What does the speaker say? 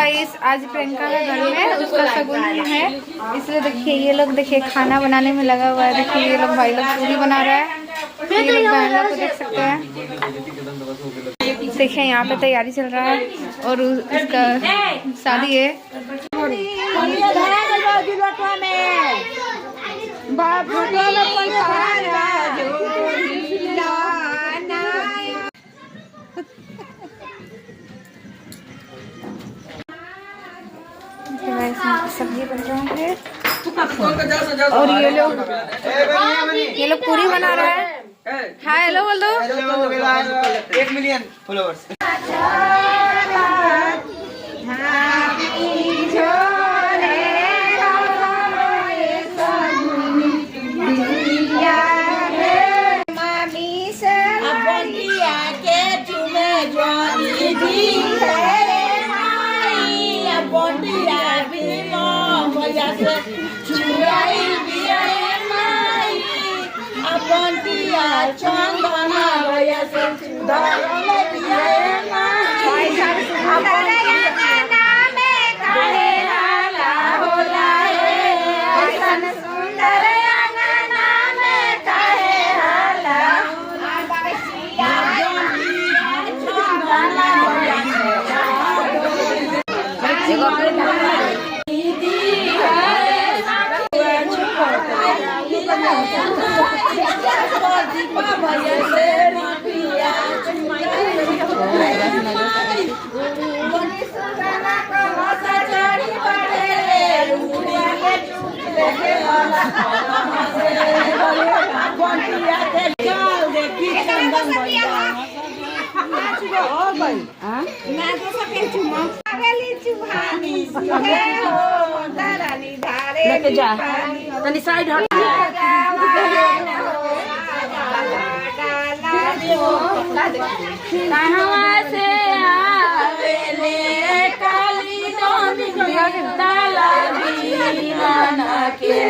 Guys आज प्रियंका का घर में उसका शगुन है, इसलिए देखिए ये लोग देखिए खाना बनाने में लगा हुआ है। देखिए ये लोग भाई लोग पूरी बना रहा है, ये लोग बहन लोग को देख सकते हैं। देखिए यहाँ पे तैयारी चल रहा है और उसका शादी है। सब्जी बन रहा है और ये लोग पूरी बना रहा है। हाय हेलो बोल दो। 1 मिलियन फॉलोअर्स। लेके जा तनी साइड हट। कहाँ से आवेले काली डोरी ताला दीवाना के